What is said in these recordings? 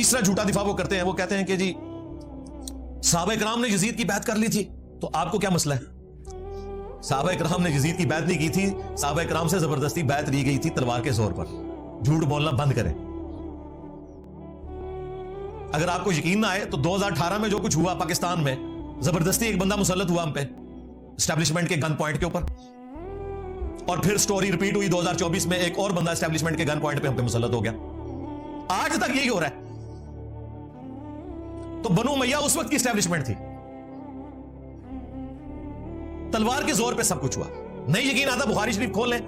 تیسرا جھوٹا دفاع وہ کرتے ہیں, وہ کہتے ہیں کہ جی صحابہ کرام نے یزید کی بیعت کر لی تھی. تو آپ کو کیا مسئلہ ہے؟ صحابہ کرام نے یزید کی بیعت نہیں کی تھی, صحابہ کرام سے زبردستی بیعت لی گئی تھی تلوار کے زور پر. جھوٹ بولنا بند کریں. اگر آپ کو یقین نہ آئے تو 2018 میں جو کچھ ہوا پاکستان میں, زبردستی ایک بندہ مسلط ہوا ہم پہ اسٹیبلشمنٹ کے گن پوائنٹ کے اوپر, اور پھر سٹوری ریپیٹ ہوئی 2024 میں ایک اور بندہ اسٹیبلشمنٹ کے گن پوائنٹ پہ ہم پہ مسلط ہو گیا. آج تک یہی ہو رہا ہے. تو بنو امیہ اس وقت کی اسٹیبلشمنٹ تھی, تلوار کے زور پہ سب کچھ ہوا. نہیں یقین آتا بخاری شریف کھول لیں,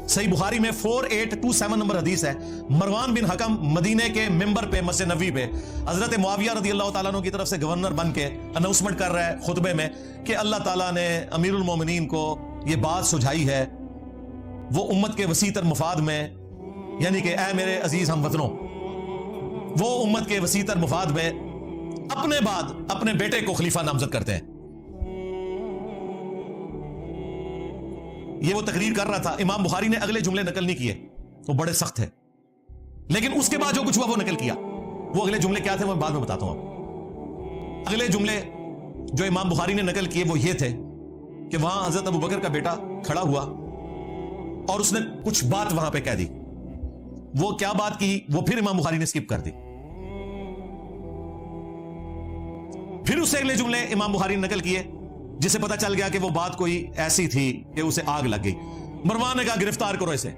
صحیح بخاری میں 4827 نمبر حدیث ہے. مروان بن حکم مدینے کے ممبر پہ مسجد نبوی پہ حضرت معاویہ رضی اللہ تعالیٰ عنہ کی طرف سے گورنر بن کے اناؤنسمنٹ کر رہا ہے خطبے میں کہ اللہ تعالیٰ نے امیر المومنین کو یہ بات سجھائی ہے, وہ امت کے وسیع تر مفاد میں, یعنی کہ اے میرے عزیز ہم وطنوں, وہ امت کے وسیع تر مفاد میں اپنے بعد اپنے بیٹے کو خلیفہ نامزد کرتے ہیں. یہ وہ تقریر کر رہا تھا. امام بخاری نے اگلے جملے نقل نہیں کیے, وہ بڑے سخت ہے, لیکن اس کے بعد جو کچھ ہوا وہ نقل کیا. وہ اگلے جملے کیا تھے وہ بعد میں بتاتا ہوں آپ. اگلے جملے جو امام بخاری نے نقل کیے وہ یہ تھے کہ وہاں حضرت ابو بکر کا بیٹا کھڑا ہوا اور اس نے کچھ بات وہاں پہ کہہ دی. وہ کیا بات کی وہ پھر امام بخاری نے سکپ کر دی. پھر اس سے اگلے جملے امام بخاری نے نقل کیے جسے پتا چل گیا کہ وہ بات کوئی ایسی تھی کہ اسے آگ لگ گئی. مروان نے کہا گرفتار کرو اسے,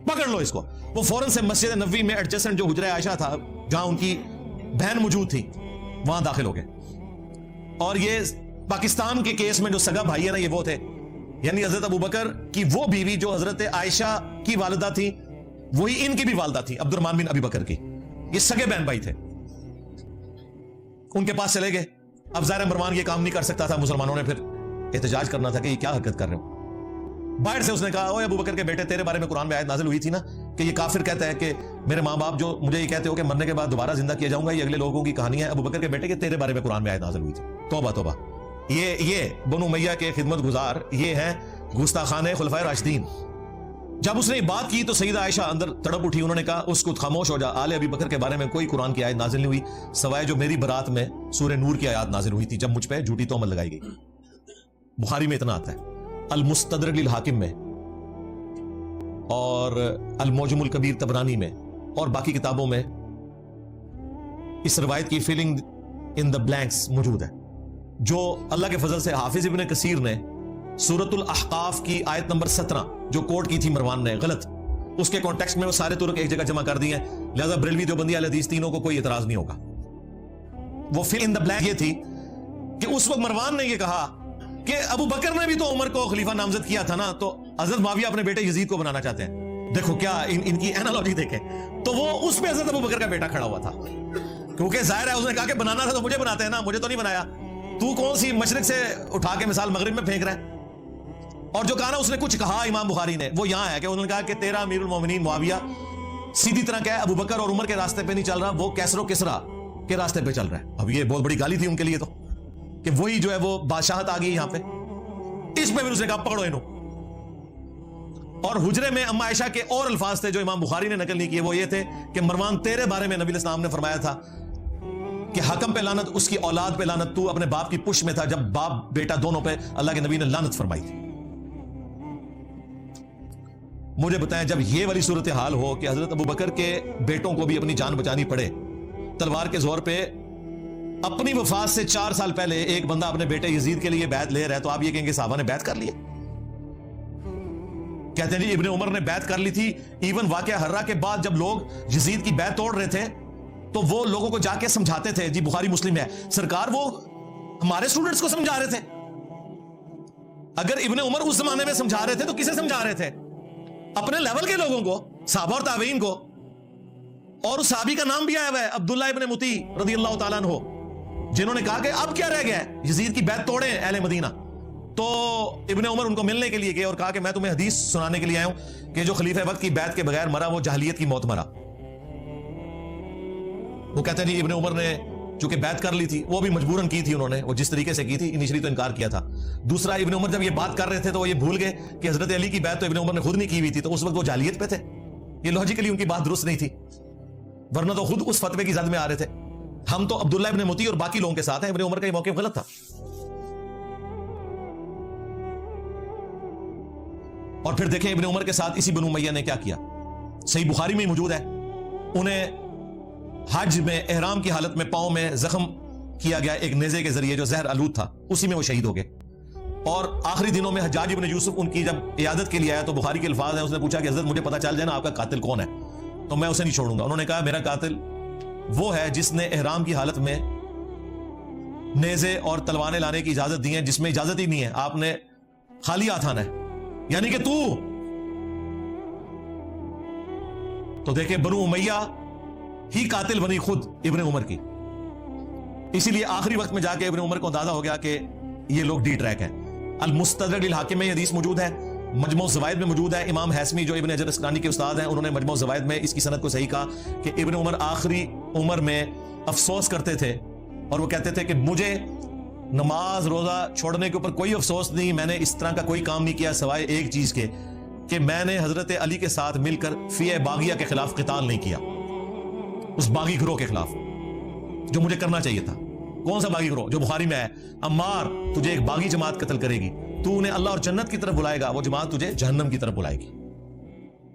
پکڑ لو اس کو. وہ فوراً سے مسجد نبوی میں ایڈجسٹنٹ جو حجرہ عائشہ تھا جہاں ان کی بہن موجود تھی وہاں داخل ہو گئے. اور یہ پاکستان کے کیس میں جو سگا بھائی ہے نا, یہ وہ تھے, یعنی حضرت ابو بکر کی وہ بیوی جو حضرت عائشہ کی والدہ تھی وہی ان کی بھی والدہ تھی, عبد الرحمن بن ابی بکر کی. یہ سگے بہن بھائی تھے. ان کے پاس چلے گئے. اب ظاہر مروان یہ کام نہیں کر سکتا تھا, مسلمانوں نے پھر احتجاج کرنا تھا کہ یہ کیا حرکت کر رہے ہو. باہر سے اس نے کہا اوے ابو بکر کے بیٹے, تیرے بارے میں قرآن میں آیت نازل ہوئی تھی نا کہ یہ کافر کہتا ہے کہ میرے ماں باپ جو مجھے یہ کہتے ہو کہ مرنے کے بعد دوبارہ زندہ کیا جاؤں گا, یہ اگلے لوگوں کی کہانی ہے. ابو بکر کے بیٹے کہ تیرے بارے میں قرآن میں آیت نازل ہوئی تھی. توبہ توبہ. یہ بنو امیہ کے خدمت گزار, یہ ہیں گستاخان خلفائے راشدین. جب اس نے بات کی تو سیدہ عائشہ اندر تڑپ اٹھی. انہوں نے کہا اس کو خاموش ہو جا, آل ابی بکر کے بارے میں کوئی قرآن کی آیت نازل نہیں ہوئی سوائے جو میری برات میں سورہ نور کی آیات نازل ہوئی تھی جب مجھ پہ جھوٹی تہمت لگائی گئی. بخاری میں اتنا آتا ہے, المستدرک للحاکم میں اور المعجم الکبیر طبرانی میں اور باقی کتابوں میں اس روایت کی فیلنگ ان دا بلینکس موجود ہے, جو اللہ کے فضل سے حافظ ابن کثیر نے سورۃ الاحقاف کی آیت نمبر 17 جو کوٹ کی تھی مروان نے غلط, اس کے کانٹیکسٹ میں وہ سارے ترک ایک جگہ جمع کر دیے ہیں. لہذا بریلوی دیوبندی اہل حدیث تینوں کو کوئی اعتراض نہیں ہوگا. وہ فل ان دا بلینک یہ تھی کہ اس وقت مروان نے یہ کہا کہ ابو بکر نے بھی تو عمر کو خلیفہ نامزد کیا تھا نا, تو حضرت معاویہ اپنے بیٹے یزید کو بنانا چاہتے ہیں. دیکھو کیا ان کی اینالوجی دیکھیں. تو وہ اس پہ حضرت ابو بکر کا بیٹا کھڑا ہوا تھا, کیونکہ ظاہر ہے اس نے کہا کہ بنانا تھا تو مجھے بناتے ہیں نا, مجھے تو نہیں بنایا. تو کون سی مشرق سے اٹھا کے مثال مغرب میں پھینک رہا ہے. اور جو کہا نا اس نے کچھ کہا امام بخاری نے, وہ یہاں ہے کہ انہوں نے کہا کہ تیرا امیر المومنین معاویہ سیدھی طرح کیا ہے ابو بکر اور عمر کے راستے پہ نہیں چل رہا, وہ کیسر و کسرا کے راستے پہ چل رہا ہے. اب یہ بہت بڑی گالی تھی ان کے لیے تو کہ وہی جو ہے وہ بادشاہت آ گئی یہاں پہ. اس پہ پھر اس نے کہا پکڑو انہوں. اور حجرے میں اما عائشہ کے اور الفاظ تھے جو امام بخاری نے نقل نہیں کیے, وہ یہ تھے کہ مروان تیرے بارے میں نبی علیہ السلام نے فرمایا تھا کہ حکم پہ لعنت, اس کی اولاد پہ لعنت, تو اپنے باپ کی پش میں تھا جب باپ بیٹا دونوں پہ اللہ کے نبی نے لعنت فرمائی تھی. مجھے بتائیں جب یہ والی صورتحال ہو کہ حضرت ابو بکر کے بیٹوں کو بھی اپنی جان بچانی پڑے تلوار کے زور پہ, اپنی وفات سے 4 سال پہلے ایک بندہ اپنے بیٹے یزید کے لیے بیعت لے رہا ہے, تو آپ یہ کہیں گے صحابہ نے بیعت کر لی. کہتے ہیں جی ابن عمر نے بیعت کر لی تھی. ایون واقعہ ہررا کے بعد جب لوگ یزید کی بیعت توڑ رہے تھے تو وہ لوگوں کو جا کے سمجھاتے تھے. جی بخاری مسلم ہے, سرکار وہ ہمارے اسٹوڈنٹس کو سمجھا رہے تھے. اگر ابن عمر اس زمانے میں سمجھا رہے تھے تو کسے سمجھا رہے تھے؟ اپنے لیول کے لوگوں کو, صحابہ اور تابعین کو. اور اس صحابی کا نام بھی آیا ہوا ہے عبداللہ ابن مطیع رضی اللہ تعالیٰ عنہ, جنہوں نے کہا کہ اب کیا رہ گیا ہے, یزید کی بیعت توڑے اہل مدینہ. تو ابن عمر ان کو ملنے کے لیے گئے اور کہا کہ میں تمہیں حدیث سنانے کے لیے آیا ہوں کہ جو خلیفہ وقت کی بیعت کے بغیر مرا وہ جاہلیت کی موت مرا. وہ کہتے ہیں جی ابن عمر نے چونکہ بیعت کر لی تھی, وہ بھی مجبوراً کی تھی انہوں نے, وہ جس طریقے سے کی تھی انیشلی تو انکار کیا تھا. دوسرا ابن عمر جب یہ بات کر رہے تھے تو وہ یہ بھول گئے کہ حضرت علی کی بیعت تو ابن عمر نے خود نہیں کی ہوئی تھی, تو اس وقت وہ جاہلیت پہ تھے. یہ لاجیکلی ان کی بات درست نہیں تھی. ورنہ تو خود اس فتوے کی زد میں آ رہے تھے. ہم تو عبداللہ ابن متی اور باقی لوگوں کے ساتھ ہیں. ابن عمر کا یہ موقف غلط تھا. اور پھر دیکھیں ابن عمر کے ساتھ اسی بنو امیہ نے کیا کیا. صحیح بخاری میں موجود ہے, انہیں حج میں احرام کی حالت میں پاؤں میں زخم کیا گیا ایک نیزے کے ذریعے جو زہر آلود تھا, اسی میں وہ شہید ہو گئے. اور آخری دنوں میں حجاج ابن یوسف ان کی جب عیادت کے لیے آیا تو بخاری کے الفاظ ہیں, اس نے پوچھا کہ حضرت مجھے پتا چل جائے نا آپ کا قاتل کون ہے تو میں اسے نہیں چھوڑوں گا. انہوں نے کہا میرا قاتل وہ ہے جس نے احرام کی حالت میں نیزے اور تلوانے لانے کی اجازت دی ہے, جس میں اجازت ہی نہیں ہے, آپ نے خالی ہاتھ آنا ہے, یعنی کہ تو دیکھیں بنو امیہ ہی قاتل بنی خود ابن عمر کی. اسی لیے آخری وقت میں جا کے ابن عمر کو اندازہ ہو گیا کہ یہ لوگ ڈی ٹریک ہیں. المستدرک للحاکم میں یہ حدیث موجود ہے, مجموع الزوائد میں موجود ہے. امام حیثمی جو ابن حجر اسقلانی کے استاد ہیں, انہوں نے مجموع الزوائد میں اس کی سند کو صحیح کہا کہ ابن عمر آخری عمر میں افسوس کرتے تھے اور وہ کہتے تھے کہ مجھے نماز روزہ چھوڑنے کے اوپر کوئی افسوس نہیں, میں نے اس طرح کا کوئی کام نہیں کیا سوائے ایک چیز کے کہ میں نے حضرت علی کے ساتھ مل کر فی باغیہ کے خلاف قتال نہیں کیا, اس باغی گروہ کے خلاف جو مجھے کرنا چاہیے تھا. کون سا باغی گروہ؟ جو بخاری میں ہے, عمار تجھے ایک باغی جماعت قتل کرے گی, تو انہیں اللہ اور جنت کی طرف بلائے گا, وہ جماعت تجھے جہنم کی طرف بلائے گی.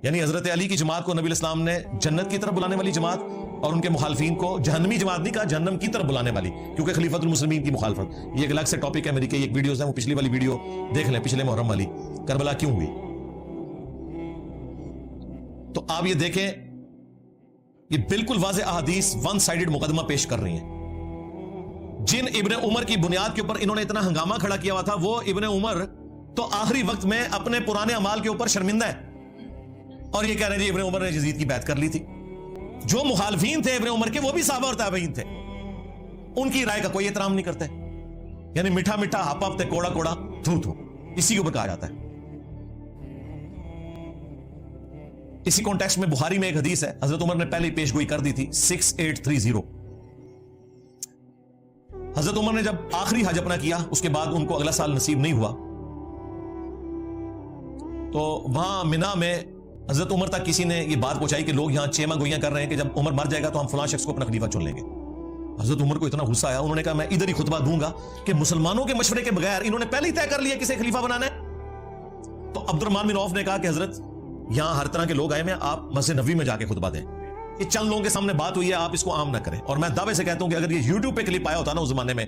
یعنی حضرت علی کی جماعت کو نبی علیہ السلام نے جنت کی طرف بلانے والی جماعت اور ان کے مخالفین کو جہنمی جماعت نہیں کہا, جہنم کی طرف بلانے والی, کیونکہ خلیفۃ المسلمین کی مخالفت. یہ ایک الگ سے ٹاپک ہے, میری کئی ایک ویڈیوز ہیں, وہ پچھلی والی ویڈیو دیکھ لیں, پچھلے محرم والی, کربلا کیوں ہوئی. تو آپ یہ دیکھیں, یہ بالکل واضح احادیث ون سائیڈڈ مقدمہ پیش کر رہی ہیں. جن ابن عمر کی بنیاد کے اوپر انہوں نے اتنا ہنگامہ کھڑا کیا ہوا تھا, وہ ابن عمر تو آخری وقت میں اپنے پرانے اعمال کے اوپر شرمندہ ہے اور یہ کہہ رہے ہیں جی ابن عمر نے یزید کی بیعت کر لی تھی. جو مخالفین تھے ابن عمر کے وہ بھی صحابہ اور تابعین تھے, ان کی رائے کا کوئی احترام نہیں کرتے. یعنی میٹھا میٹھا ہاپا ہفتے کوڑا کوڑا تھو تھو, اسی کے اوپر کہا جاتا ہے. اسی کانٹیکسٹ میں بخاری میں ایک حدیث ہے, حضرت عمر نے پہلے پیش گوئی کر دی تھی 6830. حضرت عمر نے جب آخری حج اپنا کیا, اس کے بعد ان کو اگلا سال نصیب نہیں ہوا, تو وہاں منا میں حضرت عمر تک کسی نے یہ بات پہنچائی کہ لوگ یہاں چیما گوئیاں کر رہے ہیں کہ جب عمر مر جائے گا تو ہم فلاں شخص کو اپنا خلیفہ چن لیں گے. حضرت عمر کو اتنا غصہ آیا, انہوں نے کہا میں ادھر ہی خطبہ دوں گا کہ مسلمانوں کے مشورے کے بغیر انہوں نے پہلے ہی طے کر لیا کسے خلیفہ بنانا ہے. تو عبد الرحمن بن عوف نے کہا کہ حضرت یہاں ہر طرح کے لوگ آئے ہیں, آپ مسجد نبوی میں جا کے خطبہ دیں, یہ چند لوگوں کے سامنے بات ہوئی ہے, آپ اس کو عام نہ کریں. اور میں دعوے سے کہتا ہوں کہ اگر یہ یوٹیوب پہ کلپ آیا ہوتا نا اس زمانے میں,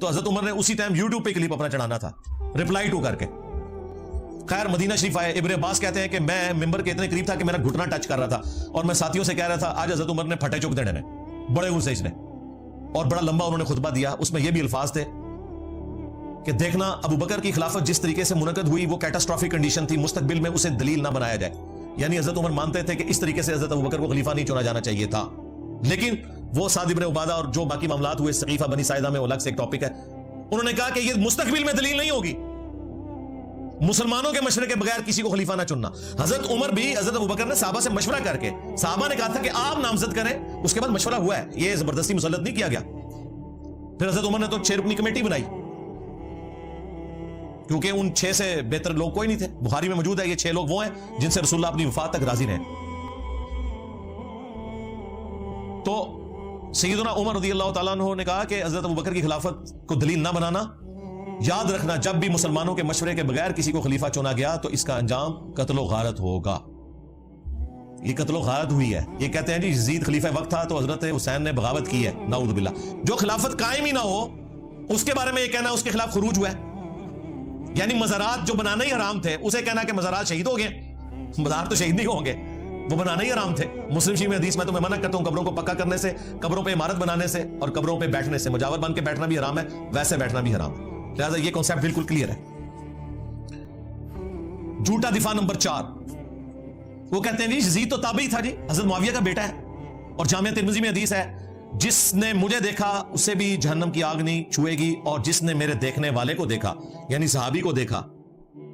تو حضرت عمر نے اسی ٹائم یوٹیوب پہ کلپ اپنا چڑھانا تھا, ریپلائی ٹو کر کے. خیر مدینہ شریف آئے, ابن عباس کہتے ہیں کہ میں ممبر کے اتنے قریب تھا کہ میرا گھٹنا ٹچ کر رہا تھا, اور میں ساتھیوں سے کہہ رہا تھا آج حضرت عمر نے پھٹے چک دینے بڑے غصے اس نے, اور بڑا لمبا انہوں نے خطبہ دیا. اس میں یہ بھی الفاظ تھے کہ دیکھنا ابو بکر کی خلافت جس طریقے سے منعقد ہوئی وہ کیٹاسٹرافک کنڈیشن تھی, مستقبل میں اسے دلیل نہ بنایا جائے. یعنی حضرت عمر مانتے تھے کہ اس طریقے سے حضرت ابو بکر کو خلیفہ نہیں چنا جانا چاہیے تھا. لیکن وہ سعد بن عبادہ اور جو باقی معاملات ہوئے سقیفہ بنی ساعدہ میں, وہ الگ سے ایک ٹاپک ہے, انہوں نے کہا کہ یہ مستقبل میں دلیل نہیں ہوگی, مسلمانوں کے مشورے کے بغیر کسی کو خلیفہ نہ چننا. حضرت عمر بھی حضرت ابوبکر نے صحابہ سے مشورہ کر کے, صحابہ نے کہا تھا کہ آپ نامزد کریں, اس کے بعد مشورہ ہوا ہے, یہ زبردستی مسلط نہیں کیا گیا. پھر حضرت عمر نے تو 6 رکنی کمیٹی بنائی, کیونکہ ان 6 سے بہتر لوگ کوئی نہیں تھے. بخاری میں موجود ہے یہ 6 لوگ وہ ہیں جن سے رسول اللہ اپنی وفات تک راضی رہے. تو سیدنا عمر رضی اللہ تعالیٰ عنہ نے کہا کہ حضرت ابوبکر کی خلافت کو دلیل نہ بنانا, یاد رکھنا جب بھی مسلمانوں کے مشورے کے بغیر کسی کو خلیفہ چنا گیا تو اس کا انجام قتل و غارت ہوگا. یہ قتل و غارت ہوئی ہے. یہ کہتے ہیں جی یزید خلیفہ وقت تھا تو حضرت حسین نے بغاوت کی ہے, نعوذ باللہ. جو خلافت قائم ہی نہ ہو اس کے بارے میں یہ کہنا اس کے خلاف خروج ہوا ہے. یعنی مزارات جو بنانا ہی حرام تھے اسے کہنا کہ مزارات شہید ہو گئے, مزار تو شہید نہیں ہوں گے, وہ بنانا ہی حرام تھے. مسلم شریف میں حدیث میں تمہیں منع کرتا ہوں قبروں کو پکا کرنے سے, قبروں پہ عمارت بنانے سے, اور قبروں پہ بیٹھنے سے. مجاور بن کے بیٹھنا بھی حرام ہے, ویسے بیٹھنا بھی حرام ہے. لہذا یہ کانسیپٹ بالکل کلیئر ہے. جھوٹا دفاع نمبر 4, وہ کہتے ہیں جی یزید تو تابعی تھا, جی حضرت معاویہ کا بیٹا ہے, اور جامعہ ترمذی میں حدیث ہے جس نے مجھے دیکھا اسے بھی جہنم کی آگ نہیں چھوئے گی, اور جس نے میرے دیکھنے والے کو دیکھا یعنی صحابی کو دیکھا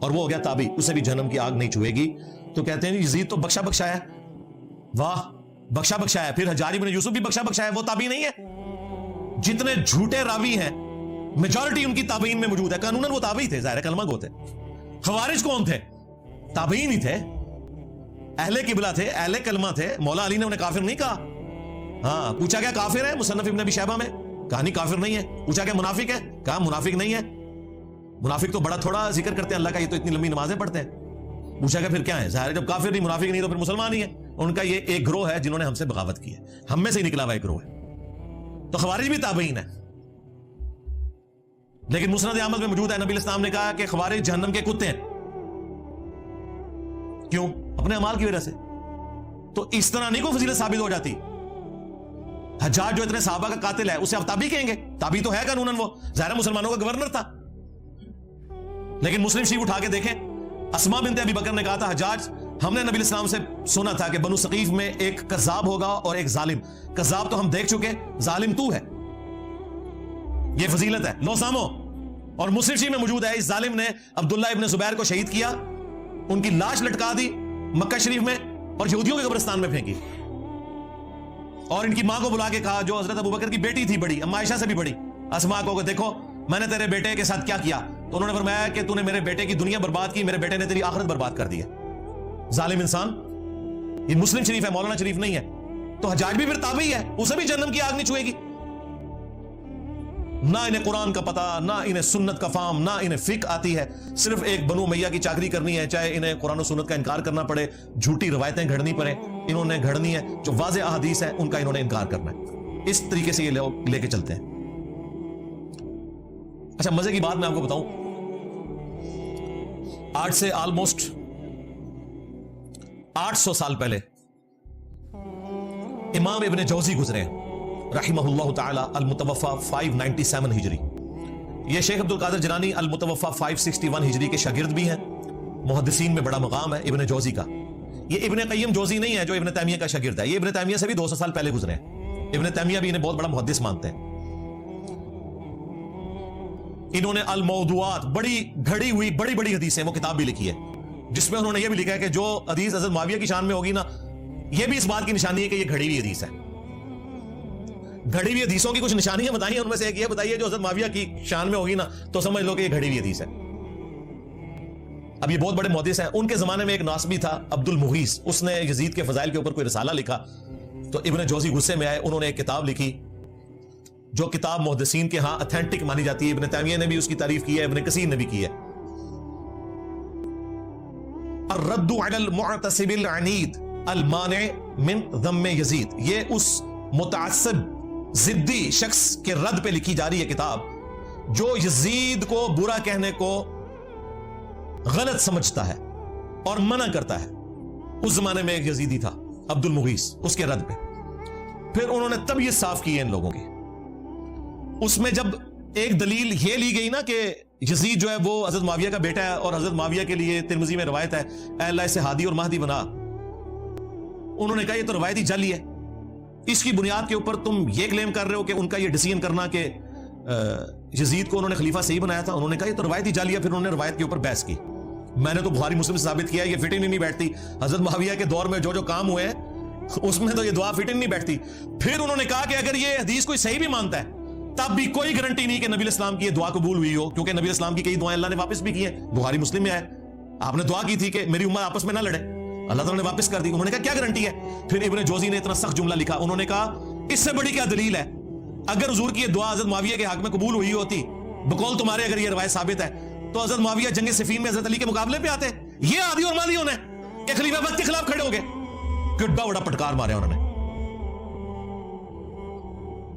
اور وہ ہو گیا تابعی, اسے بھی جہنم کی آگ نہیں چھوئے گی. تو کہتے ہیں یزید تو بخشا بخشایا ہے. واہ, بخشا بخشایا. پھر حجاج بن یوسف بھی بخشا بخشایا, وہ تابعی نہیں ہے. جتنے جھوٹے راوی ہیں میجورٹی ان کی تابعین میں موجود ہے. قانوناً وہ تابعی تھے, ظاہر کلمہ گو تھے. خوارج کون تھے؟ تابعین ہی تھے, اہل قبلہ تھے, اہل کلمہ تھے. مولا علی نے انہیں کافر نہیں کہا, ہاں پوچھا گیا کافر ہے مصنف ابن ابی شیبہ میں، کہانی کافر نہیں ہے. پوچھا گیا منافق ہے، کہا منافق نہیں ہے. منافق تو بڑا تھوڑا ذکر کرتے ہیں اللہ کا، یہ تو اتنی لمبی نمازیں پڑھتے ہیں. پوچھا گیا پھر کیا ہے؟ ظاہر ہے جب کافر نہیں منافق نہیں تو پھر مسلمان ہی ہے. ان کا یہ ایک گروہ ہے جنہوں نے ہم سے بغاوت کی ہے، ہم میں سے ہی نکلا ہوا ایک گروہ ہے. تو خوارج بھی تابعین ہے، لیکن مسند احمد میں موجود ہے نبی الاسلام نے کہا کہ خوارج جہنم کے کتے ہیں. کیوں؟ اپنے اعمال کی وجہ سے. تو اس طرح نہیں کوئی فضیلت ثابت ہو جاتی. حجاج جو اتنے صحابہ کا قاتل ہے اسے آپ تابعی کہیں گے؟ تابعی تو ہے قانوناً، وہ ظاہر مسلمانوں کا گورنر تھا. لیکن مسلم شریف اٹھا کے دیکھیں، اسماء بنت ابی بکر نے کہا تھا حجاج ہم نے نبی الاسلام سے سنا تھا کہ بنو ثقیف میں ایک کذاب ہوگا اور ایک ظالم. کذاب تو ہم دیکھ چکے، ظالم تو ہے. یہ فضیلت ہے، لو سامو. اور مسلم شریف میں موجود ہے اس ظالم نے عبداللہ ابن زبیر کو شہید کیا، ان کی لاش لٹکا دی مکہ شریف میں اور یہودیوں کے قبرستان میں پھینکی، اور ان کی ماں کو بلا کے کہا جو حضرت ابوبکر کی بیٹی تھی بڑی، اما عائشہ سے بھی بڑی، اسماء کو کہ دیکھو میں نے تیرے بیٹے کے ساتھ کیا کیا. تو انہوں نے فرمایا کہ تو نے میرے بیٹے کی دنیا برباد کی، میرے بیٹے نے تیری آخرت برباد کر دی ہے. ظالم انسان. یہ مسلم شریف ہے، مولانا شریف نہیں ہے. تو حجاج بھی پھر تابعی ہے، اسے بھی جہنم کی آگ نہیں چھوئے گی. نہ انہیں قرآن کا پتہ، نہ انہیں سنت کا فہم، نہ انہیں فقہ آتی ہے. صرف ایک بنو امیہ کی چاکری کرنی ہے، چاہے انہیں قرآن و سنت کا انکار کرنا پڑے، جھوٹی روایتیں گھڑنی پڑے، انہوں نے گھڑنی ہے. جو واضح احادیث ہے ان کا انہوں نے انکار کرنا ہے. اس طریقے سے یہ لوگ لے کے چلتے ہیں. اچھا مزے کی بات میں آپ کو بتاؤں، آج سے آلموسٹ 800 سال پہلے امام ابن جوزی گزرے رحمہ اللہ تعالی، المتوفى 597 ہجری. یہ شیخ عبد القادر جیلانی المتوفى 561 ہجری کے شاگرد بھی ہیں. محدثین میں بڑا مقام ہے ابن جوزی کا. یہ ابن قیم جوزی نہیں ہے جو ابن تیمیہ کا شاگرد ہے، یہ ابن تیمیہ سے بھی 200 سال پہلے گزرے ہیں. ابن تیمیہ بھی انہیں بہت بڑا محدث مانتے ہیں. انہوں نے الموضوعات، بڑی گھڑی ہوئی بڑی بڑی حدیثیں، وہ کتاب بھی لکھی ہے جس میں انہوں نے یہ بھی لکھا ہے کہ جو حدیث حضرت معاویہ کی شان میں ہوگی نا، یہ بھی اس بات کی نشانی ہے کہ یہ گھڑی ہوئی حدیث ہے. گھڑی ہوئی حدیثوں کی کچھ نشانیاں بتائیں، ان میں سے ایک یہ بتائیے جو حضرت معاویہ کی شان میں ہوگی نا تو سمجھ لو کہ یہ گھڑی ہوئی حدیث ہے. اب یہ بہت بڑے محدث ہیں. ان کے زمانے میں ایک ناسبی تھا عبد المغیث، اس نے یزید کے فضائل کے اوپر کوئی رسالہ لکھا. تو ابن جوزی غصے میں آئے، انہوں نے ایک کتاب لکھی جو کتاب محدثین کے ہاں اتھینٹک مانی جاتی ہے. ابن تیمیہ نے بھی اس کی تعریف کی ہے، ابن کثیر نے بھی کی ہے. الرد علی المعتصب العنید المانع من ذم یزید. یہ اس متعصب ضدی شخص کے رد پہ لکھی جا رہی ہے کتاب جو یزید کو برا کہنے کو غلط سمجھتا ہے اور منع کرتا ہے. اس زمانے میں ایک یزیدی تھا عبد المغیث، اس کے رد پہ. پھر انہوں نے تب یہ صاف کی ہے ان لوگوں کی. اس میں جب ایک دلیل یہ لی گئی نا کہ یزید جو ہے وہ حضرت معاویہ کا بیٹا ہے اور حضرت معاویہ کے لیے ترمذی میں روایت ہے اے اللہ اسے ہادی اور مہدی بنا، انہوں نے کہا یہ تو روایتی جعلی ہے. اس کی بنیاد کے اوپر تم یہ کلیم کر رہے ہو کہ ان کا یہ ڈیسیژن کرنا کہ یزید کو انہوں نے خلیفہ صحیح بنایا تھا. انہوں نے کہا یہ تو روایتی جعلی ہے. پھر انہوں نے روایت کے اوپر بحث کی. میں نے تو بخاری مسلم سے ثابت کیا یہ فٹ نہیں بیٹھتی. حضرت معاویہ کے دور میں جو جو کام ہوئے اس میں تو یہ دعا فٹ نہیں بیٹھتی. پھر انہوں نے کہا کہ اگر یہ حدیث کوئی صحیح بھی مانتا ہے تب بھی کوئی گارنٹی نہیں کہ نبی الاسلام کی یہ دعا قبول ہوئی ہو، کیونکہ نبی الاسلام کی کئی دعائیں اللہ نے واپس بھی کی ہیں. بخاری مسلم میں آئے آپ نے دعا کی تھی کہ میری امت آپس میں نہ لڑے، اللہ تعالیٰ نے واپس کر دی. انہوں نے کہا کیا گارنٹی ہے؟ پھر ابن جوزی نے اتنا سخت جملہ لکھا، انہوں نے کہا اس سے بڑی کیا دلیل ہے؟ اگر حضور کی یہ دعا حضرت معاویہ کے حق میں قبول ہوئی ہوتی بقول تمہارے، اگر یہ روایت ثابت ہے تو حضرت معاویہ جنگ صفین میں حضرت علی کے مقابلے پہ آتے. یہ آدھی اور مادی ہونا ہے کہ خلیفہ وقت کے خلاف کھڑے ہو گئے. کڈا بڑا پٹکار مارے انہوں نے.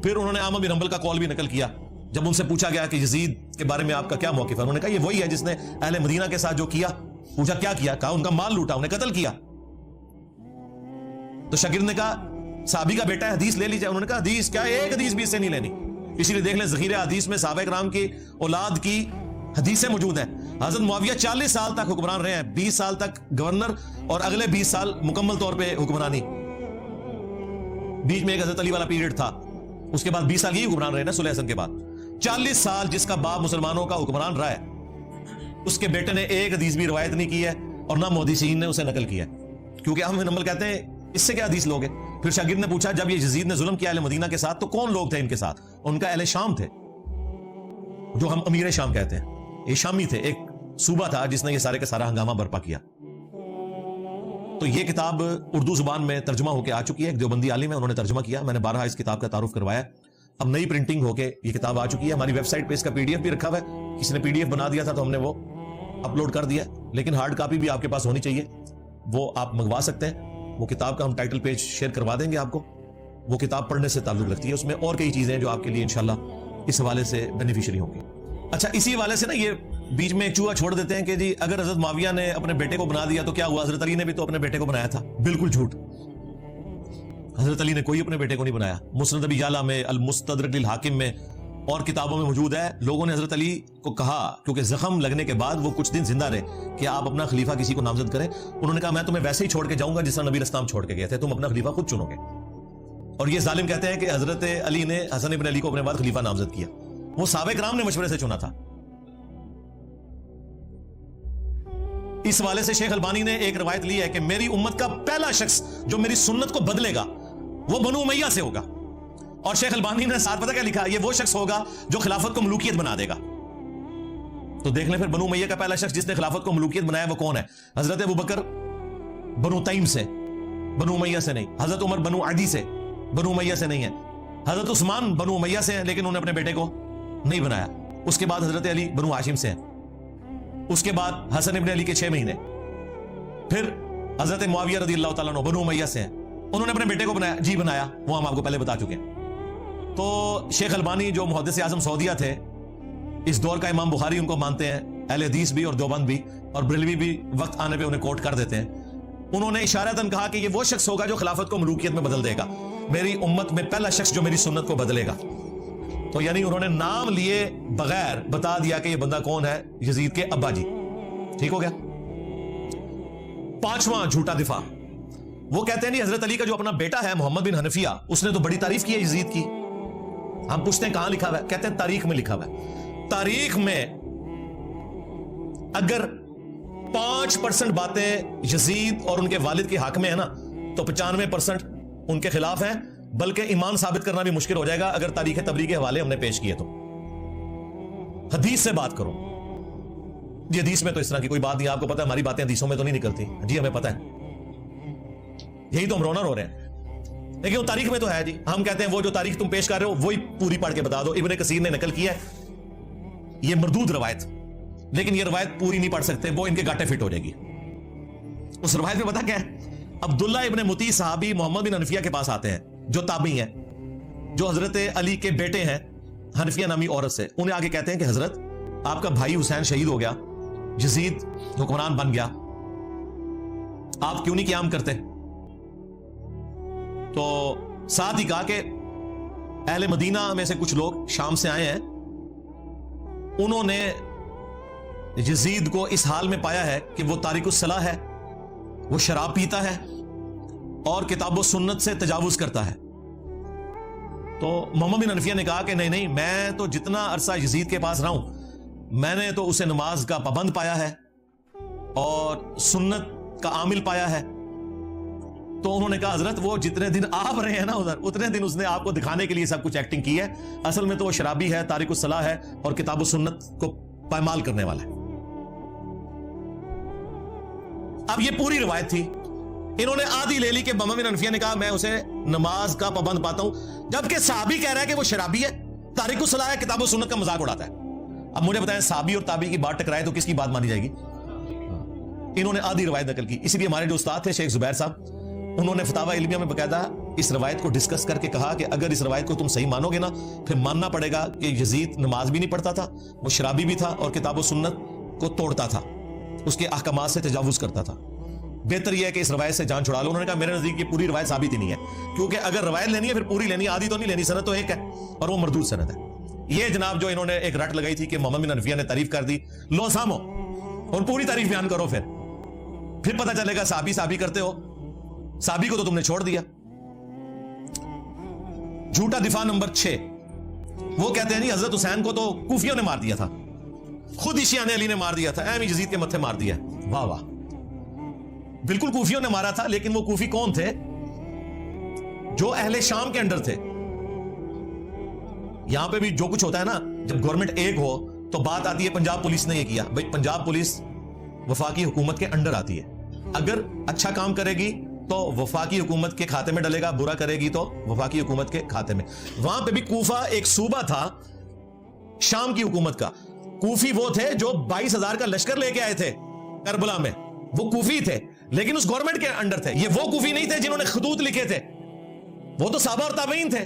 پھر انہوں نے احمد بن حنبل کا قول بھی نقل کیا. جب ان سے پوچھا گیا کہ یزید کے بارے میں آپ کا کیا موقف ہے، انہوں نے کہا یہ وہی ہے جس نے اہل مدینہ کے ساتھ جو کیا. پوچھا کیا کیا؟ کہا ان کا مال لوٹا، انہیں قتل کیا. تو شاگرد نے کہا صحابی کا بیٹا ہے، حدیث لے لیجیے. انہوں نے کہا حدیث کیا، ایک حدیث بھی اس سے نہیں لینی. اسی لیے دیکھ لیں ذخیرہ حدیث میں صحابہ کرام کی اولاد کی حدیثیں موجود ہیں. حضرت معاویہ 40 سال تک حکمران رہے ہیں، 20 سال تک گورنر اور اگلے 20 سال مکمل طور پہ حکمرانی. بیچ میں ایک حضرت علی والا پیریڈ تھا، اس کے بعد 20 سال ہی حکمران رہے نا صلح حسن کے بعد. 40 سال جس کا باپ مسلمانوں کا حکمران رہا ہے، اس کے بیٹے نے ایک حدیث بھی روایت نہیں کی ہے اور نہ محدثین نے اسے نقل کیا. کیونکہ احمد بن حنبل کہتے ہیں اس سے کیا حدیث لوگے. پھر شاگرد نے پوچھا جب یہ یزید نے ظلم کیا اہل مدینہ کے ساتھ تو کون لوگ تھے ان کے ساتھ؟ ان کا اہل شام تھے، جو ہم امیر شام کہتے ہیں. یہ شامی تھے، ایک صوبہ تھا جس نے یہ سارے کا سارا ہنگامہ برپا کیا. تو یہ کتاب اردو زبان میں ترجمہ ہو کے آ چکی ہے، ایک دیوبندی عالم ہے، انہوں نے ترجمہ کیا، میں نے بارہا اس کتاب کا تعارف کروایا، اب نئی پرنٹنگ ہو کے یہ کتاب آ چکی ہے، ہماری ویب سائٹ پہ اس کا PDF بھی رکھا ہوا ہے، کسی نے PDF بنا دیا تھا تو ہم نے وہ اپلوڈ کر دیا، لیکن ہارڈ کاپی بھی آپ کے پاس ہونی چاہیے، وہ آپ منگوا سکتے ہیں، وہ کتاب کا ہم ٹائٹل پیج شیئر کروا دیں گے آپ کو، وہ کتاب پڑھنے سے تعلق رکھتی ہے، اس میں اور کئی چیزیں ہیں جو آپ کے لیے انشاءاللہ اس حوالے سے بینیفیشری ہوں گی۔ اچھا، اسی حوالے سے نا یہ بیچ میں ایک چوہا چھوڑ دیتے ہیں کہ جی اگر حضرت معاویہ نے اپنے بیٹے کو بنا دیا تو کیا ہوا، حضرت علی نے بھی تو اپنے بیٹے کو بنایا تھا، بالکل جھوٹ، حضرت علی نے کوئی اپنے بیٹے کو نہیں بنایا، مسند ابی یعلا میں، المستدرک للحاکم میں اور کتابوں میں موجود ہے، لوگوں نے حضرت علی کو کہا کیونکہ زخم لگنے کے بعد وہ کچھ دن زندہ رہے کہ آپ اپنا خلیفہ کسی کو نامزد کریں، انہوں نے کہا میں تمہیں ویسے ہی چھوڑ کے جاؤں گا جس طرح نبی اسلام چھوڑ کے گئے تھے، تم اپنا خلیفہ خود چنو گے، اور یہ ظالم کہتے ہیں کہ حضرت علی نے حسن ابن علی کو اپنے بعد خلیفہ نامزد کیا، وہ صحابہ کرام نے مشورے سے چنا تھا۔ اس حوالے سے شیخ البانی نے ایک روایت لی ہے کہ میری امت کا پہلا شخص جو میری سنت کو بدلے گا وہ بنو امیہ سے ہوگا، اور شیخ البانی نے ساتھ پتہ کیا لکھا، یہ وہ شخص ہوگا جو خلافت کو ملوکیت بنا دے گا۔ تو دیکھ لیں پھر بنو امیہ کا پہلا شخص جس نے خلافت کو ملوکیت بنایا وہ کون ہے؟ حضرت ابوبکر بنو تیم سے، بنو امیہ سے نہیں، حضرت عمر بنو عدی سے، بنو امیہ سے نہیں ہے، حضرت عثمان بنو امیہ سے ہیں لیکن انہوں نے اپنے بیٹے کو نہیں بنایا، اس کے بعد حضرت علی بنو ہاشم سے ہیں، اس کے بعد حسن ابن علی کے 6 مہینے، پھر حضرت معاویہ رضی اللہ تعالیٰ عنہ بنو امیہ سے ہیں، انہوں نے اپنے بیٹے کو بنایا، جی بنایا، وہ ہم آپ کو پہلے بتا چکے ہیں۔ تو شیخ البانی جو محدث اعظم سعودیہ تھے، اس دور کا امام بخاری ان کو مانتے ہیں، اہل حدیث بھی اور دیوبند بھی اور بریلوی بھی وقت آنے پہ انہیں کوٹ کر دیتے ہیں، انہوں نے اشارتاً کہا کہ یہ وہ شخص ہوگا جو خلافت کو ملوکیت میں بدل دے گا، میری امت میں پہلا شخص جو میری سنت کو بدلے گا۔ تو یعنی انہوں نے نام لیے بغیر بتا دیا کہ یہ بندہ کون ہے، یزید کے ابا جی، ٹھیک ہو گیا۔ 5واں جھوٹا دفاع، وہ کہتے ہیں نہیں حضرت علی کا جو اپنا بیٹا ہے محمد بن حنفیہ، اس نے تو بڑی تعریف کی ہے یزید کی، ہم پوچھتے ہیں کہاں لکھا ہوا ہے، کہتے ہیں تاریخ میں لکھا ہوا ہے، تاریخ میں اگر 5% باتیں یزید اور ان کے والد کے حق میں ہے نا تو 95% ان کے خلاف ہیں، بلکہ ایمان ثابت کرنا بھی مشکل ہو جائے گا اگر تاریخ تبری کے حوالے ہم نے پیش کیے تو۔ حدیث سے بات کرو جی، حدیث میں تو اس طرح کی کوئی بات نہیں، آپ کو پتہ ہے ہماری باتیں حدیثوں میں تو نہیں نکلتی جی، ہمیں پتہ ہے، یہی تو ہم رونا رو رہے ہیں، لیکن وہ تاریخ میں تو ہے جی، ہم کہتے ہیں وہ جو تاریخ تم پیش کر رہے ہو وہی پوری پڑھ کے بتا دو، ابن کثیر نے نقل کیا ہے یہ مردود روایت، لیکن یہ روایت پوری نہیں پڑھ سکتے، وہ ان کے گاٹے فٹ ہو جائے گی۔ اس روایت میں پتہ کیا ہے، عبداللہ ابن مطیع صحابی محمد بن حنفیہ کے پاس آتے ہیں جو تابعی ہیں، جو حضرت علی کے بیٹے ہیں، حنفیہ نامی عورت سے، انہیں آگے کہتے ہیں کہ حضرت آپ کا بھائی حسین شہید ہو گیا، یزید حکمران بن گیا، آپ کیوں نہیں قیام کرتے؟ تو ساتھ ہی کہا کہ اہل مدینہ میں سے کچھ لوگ شام سے آئے ہیں، انہوں نے یزید کو اس حال میں پایا ہے کہ وہ تارک الصلاح ہے، وہ شراب پیتا ہے اور کتاب و سنت سے تجاوز کرتا ہے۔ تو محمد بن حنفیہ نے کہا کہ نہیں نہیں، میں تو جتنا عرصہ یزید کے پاس رہا ہوں میں نے تو اسے نماز کا پابند پایا ہے اور سنت کا عامل پایا ہے۔ تو انہوں نے کہا حضرت وہ جتنے دن آپ رہے ہیں نا ادھر، اتنے دن اس نے آپ کو دکھانے کے لیے سب کچھ ایکٹنگ کی ہے، اصل میں تو وہ شرابی ہے، تارک الصلاح ہے اور کتاب و سنت کو پائمال کرنے والا ہے۔ اب یہ پوری روایت تھی، انہوں نے آدھی لے لی کہ محمد بن حنفیہ نے کہا میں اسے نماز کا پابند پاتا ہوں، جبکہ صحابی کہہ رہا ہے کہ وہ شرابی ہے، تارک الصلاح ہے، کتاب و سنت کا مذاق اڑاتا ہے۔ اب مجھے بتائیں صحابی اور تابعی کی بات ٹکرائے تو کس کی بات مانی جائے گی؟ انہوں نے آدھی روایت نقل کی، اسی لیے ہمارے جو استاد تھے شیخ زبیر صاحب، انہوں نے فتاوی علمیہ میں باقاعدہ اس روایت کو ڈسکس کر کے کہا کہ اگر اس روایت کو تم صحیح مانو گے نا پھر ماننا پڑے گا کہ یزید نماز بھی نہیں پڑھتا تھا، وہ شرابی بھی تھا اور کتاب و سنت کو توڑتا تھا، اس کے احکامات سے تجاوز کرتا تھا، بہتر یہ ہے کہ اس روایت سے جان چھڑا لو۔ انہوں نے کہا میرے نزدیک یہ پوری روایت ثابت ہی نہیں ہے، کیونکہ اگر روایت لینی ہے پھر پوری لینی ہے، آدھی تو نہیں لینی، سند تو ایک ہے اور وہ مردود سند ہے۔ یہ جناب جو انہوں نے ایک رٹ لگائی تھی کہ محمد بن حنفیہ نے تعریف کر دی، لو سامو اور پوری تعریف بیان کرو، پھر پتہ چلے گا صحابی کرتے ہو، صحابی کو تو تم نے چھوڑ دیا۔ جھوٹا دفاع نمبر 6، وہ کہتے ہیں نہیں حضرت حسین کو تو کوفیوں نے مار دیا تھا، خود ہی شیعہ علی نے مار دیا تھا، ایم یزید کے متھے مار دیا۔ واہ واہ، بالکل کوفیوں نے مارا تھا، لیکن وہ کوفی کون تھے؟ جو اہل شام کے انڈر تھے۔ یہاں پہ بھی جو کچھ ہوتا ہے نا، جب گورنمنٹ ایک ہو تو بات آتی ہے پنجاب پولیس نے یہ کیا، بھائی پنجاب پولیس وفاقی حکومت کے انڈر آتی ہے، اگر اچھا کام کرے گی تو وفاقی حکومت کے کھاتے میں ڈلے گا, برا کرے گی تو وفاقی حکومت کے کھاتے میں. وہاں پہ بھی کوفہ ایک صوبہ تھا شام کی حکومت کا. کوفی وہ تھے جو 22,000 کا لشکر لے کے آئے تھے کربلا میں, وہ کوفی تھے لیکن اس گورنمنٹ کے انڈر تھے. یہ وہ کوفی نہیں تھے جنہوں نے خطوط لکھے تھے, وہ تو صحابہ اور تابعین تھے.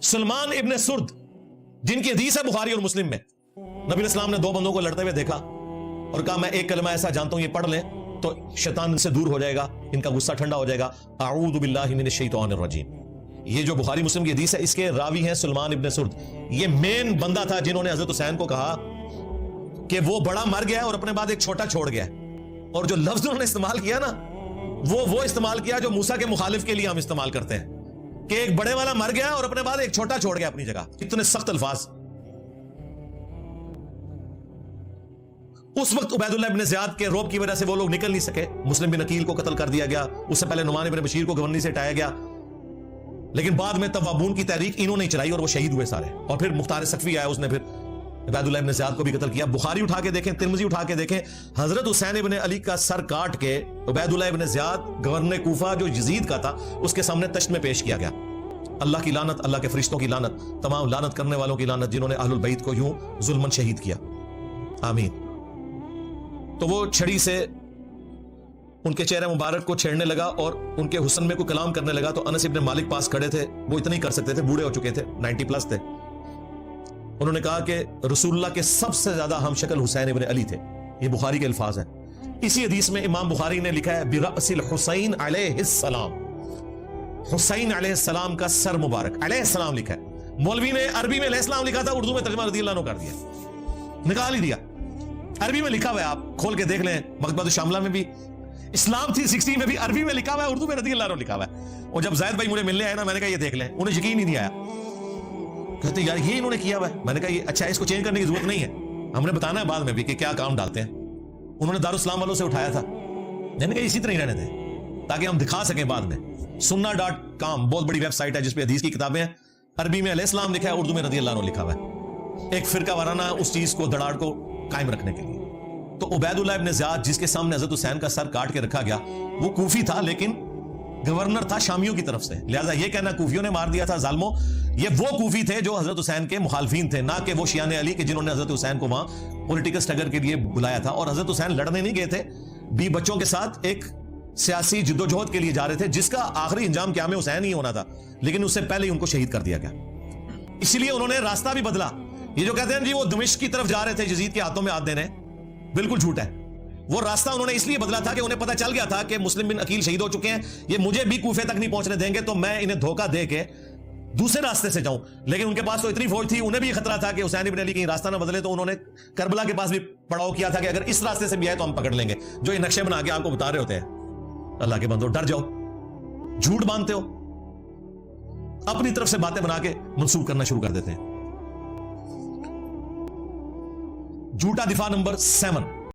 سلمان ابن سرد جن کی حدیث ہے بخاری اور مسلم میں, نبی علیہ السلام نے دو بندوں کو لڑتے ہوئے دیکھا اور کہا میں ایک کلمہ ایسا جانتا ہوں یہ پڑھ لیں تو شیطان سے دور ہو جائے گا, ان کا غصہ ٹھنڈا ہو جائے گا, اعوذ باللہ من الشیطان الرجیم. یہ جو بخاری مسلم کی حدیث ہے اس کے راوی ہیں سلمان ابن سرد. یہ مین بندہ تھا جنہوں نے حضرت حسین کو کہا کہ وہ بڑا مر گیا اور اپنے بعد ایک چھوٹا چھوڑ گیا. اور جو لفظ انہوں نے استعمال کیا نا وہ استعمال کیا جو موسیٰ کے مخالف کے لیے ہم استعمال کرتے ہیں کہ ایک بڑے والا مر گیا اور اپنے بعد ایک چھوٹا چھوڑ گیا اپنی جگہ. اتنے سخت الفاظ. اس وقت عبید اللہ ابن زیاد کے روب کی وجہ سے وہ لوگ نکل نہیں سکے. مسلم بن عقیل کو قتل کر دیا گیا, اس سے پہلے نعمان ابن بشیر کو گورنری سے ہٹایا گیا, لیکن بعد میں توابون کی تحریک انہوں نے چلائی اور وہ شہید ہوئے سارے. اور پھر مختار سقفی آیا, اس نے پھر عبید اللہ ابن زیاد کو بھی قتل کیا. بخاری اٹھا کے دیکھیں, ترمذی اٹھا کے دیکھیں, حضرت حسین ابن علی کا سر کاٹ کے عبید اللہ ابن زیاد گورنر کوفہ جو یزید کا تھا اس کے سامنے تشت میں پیش کیا گیا. اللہ کی لعنت, اللہ کے فرشتوں کی لعنت, تمام لعنت کرنے والوں کی لعنت جنہوں نے اہل البیت کو یوں ظلمن شہید کیا, آمین. تو وہ چھڑی سے ان کے چہرے مبارک کو چھیڑنے لگا اور ان کے حسن میں کوئی کلام کرنے لگا. تو انس ابن مالک پاس کھڑے تھے, وہ اتنا ہی کر سکتے تھے, بوڑھے ہو چکے تھے, 90+ تھے. انہوں نے کہا کہ رسول اللہ کے سب سے زیادہ ہم شکل حسین ابن علی تھے. یہ بخاری کے الفاظ ہیں. اسی حدیث میں امام بخاری نے لکھا ہے برأس الحسین علیہ السلام, حسین علیہ السلام کا سر مبارک, علیہ السلام لکھا ہے. مولوی نے عربی میں علیہ السلام لکھا تھا, اردو میں ترجمہ رضی اللہ عنہ کر دیا, نکال ہی دیا. عربی میں لکھا ہوا ہے, آپ کھول کے دیکھ لیں, مکتبۃ الشاملہ میں بھی, اسلام 360 میں بھی عربی میں لکھا ہوا ہے, اردو میں رضی اللہ عنہ لکھا ہوا ہے. اور جب زید بھائی مجھے ملنے آئے نا, میں نے کہا یہ دیکھ لیں, انہیں یقین ہی نہیں آیا. کہتے یار یہ انہوں نے کیا ہوا ہے. میں نے کہا یہ اچھا ہے, اس کو چینج کرنے کی ضرورت نہیں ہے, ہم نے بتانا ہے بعد میں بھی کہ کیا کام ڈالتے ہیں. انہوں نے دارالاسلام والوں سے اٹھایا تھا, میں نے کہا اسی طرح ہی رہنے دیں تاکہ ہم دکھا سکیں بعد میں. sunna.com بہت بڑی ویب سائٹ ہے جس پہ حدیث کی کتابیں ہیں. عربی میں علیہ السلام لکھا ہے, اردو میں رضی اللہ عنہ لکھا ہوا ہے, ایک فرقہ وارانہ اس چیز کو دڑاڑ کو قائم رکھنے کے لیے. تو عبید اللہ ابن زیاد جس کے سامنے حضرت حسین کا سر کاٹ کے رکھا گیا, وہ کوفی تھا لیکن گورنر تھا شامیوں کی طرف سے, لہذا یہ کہنا کوفیوں نے مار دیا تھا ظالموں, یہ وہ کوفی تھے جو حضرت حسین کے مخالفین تھے, نہ کہ وہ شیعان علی کے جنہوں نے حضرت حسین کو وہاں پولیٹیکل سٹرگل کے لیے بلایا تھا. اور حضرت حسین لڑنے نہیں گئے تھے, 20 بچوں کے ساتھ ایک سیاسی جدوجہد کے لیے جا رہے تھے جس کا آخری انجام قیام حسین ہی ہونا تھا, لیکن اس سے پہلے ہی ان کو شہید کر دیا گیا. اسی لیے انہوں نے راستہ بھی بدلا. یہ جو کہتے ہیں جی وہ دمشق کی طرف جا رہے تھے یزید کے ہاتھوں میں ہاتھ دینے, بالکل جھوٹ ہے. وہ راستہ انہوں نے اس لیے بدلا تھا کہ انہیں پتہ چل گیا تھا کہ مسلم بن عقیل شہید ہو چکے ہیں, یہ مجھے بھی کوفے تک نہیں پہنچنے دیں گے, تو میں انہیں دھوکہ دے کے دوسرے راستے سے جاؤں. لیکن ان کے پاس تو اتنی فوج تھی, انہیں بھی خطرہ تھا کہ حسین ابن علی کہیں راستہ نہ بدلے, تو انہوں نے کربلا کے پاس بھی پڑاؤ کیا تھا کہ اگر اس راستے سے بھی آئے تو ہم پکڑ لیں گے, جو یہ نقشے بنا کے آپ کو بتا رہے ہوتے ہیں. اللہ کے بندو ڈر جاؤ, جھوٹ باندھتے ہو, اپنی طرف سے باتیں بنا کے منسوخ کرنا شروع کر دیتے ہیں. جھوٹا دفاع نمبر 7,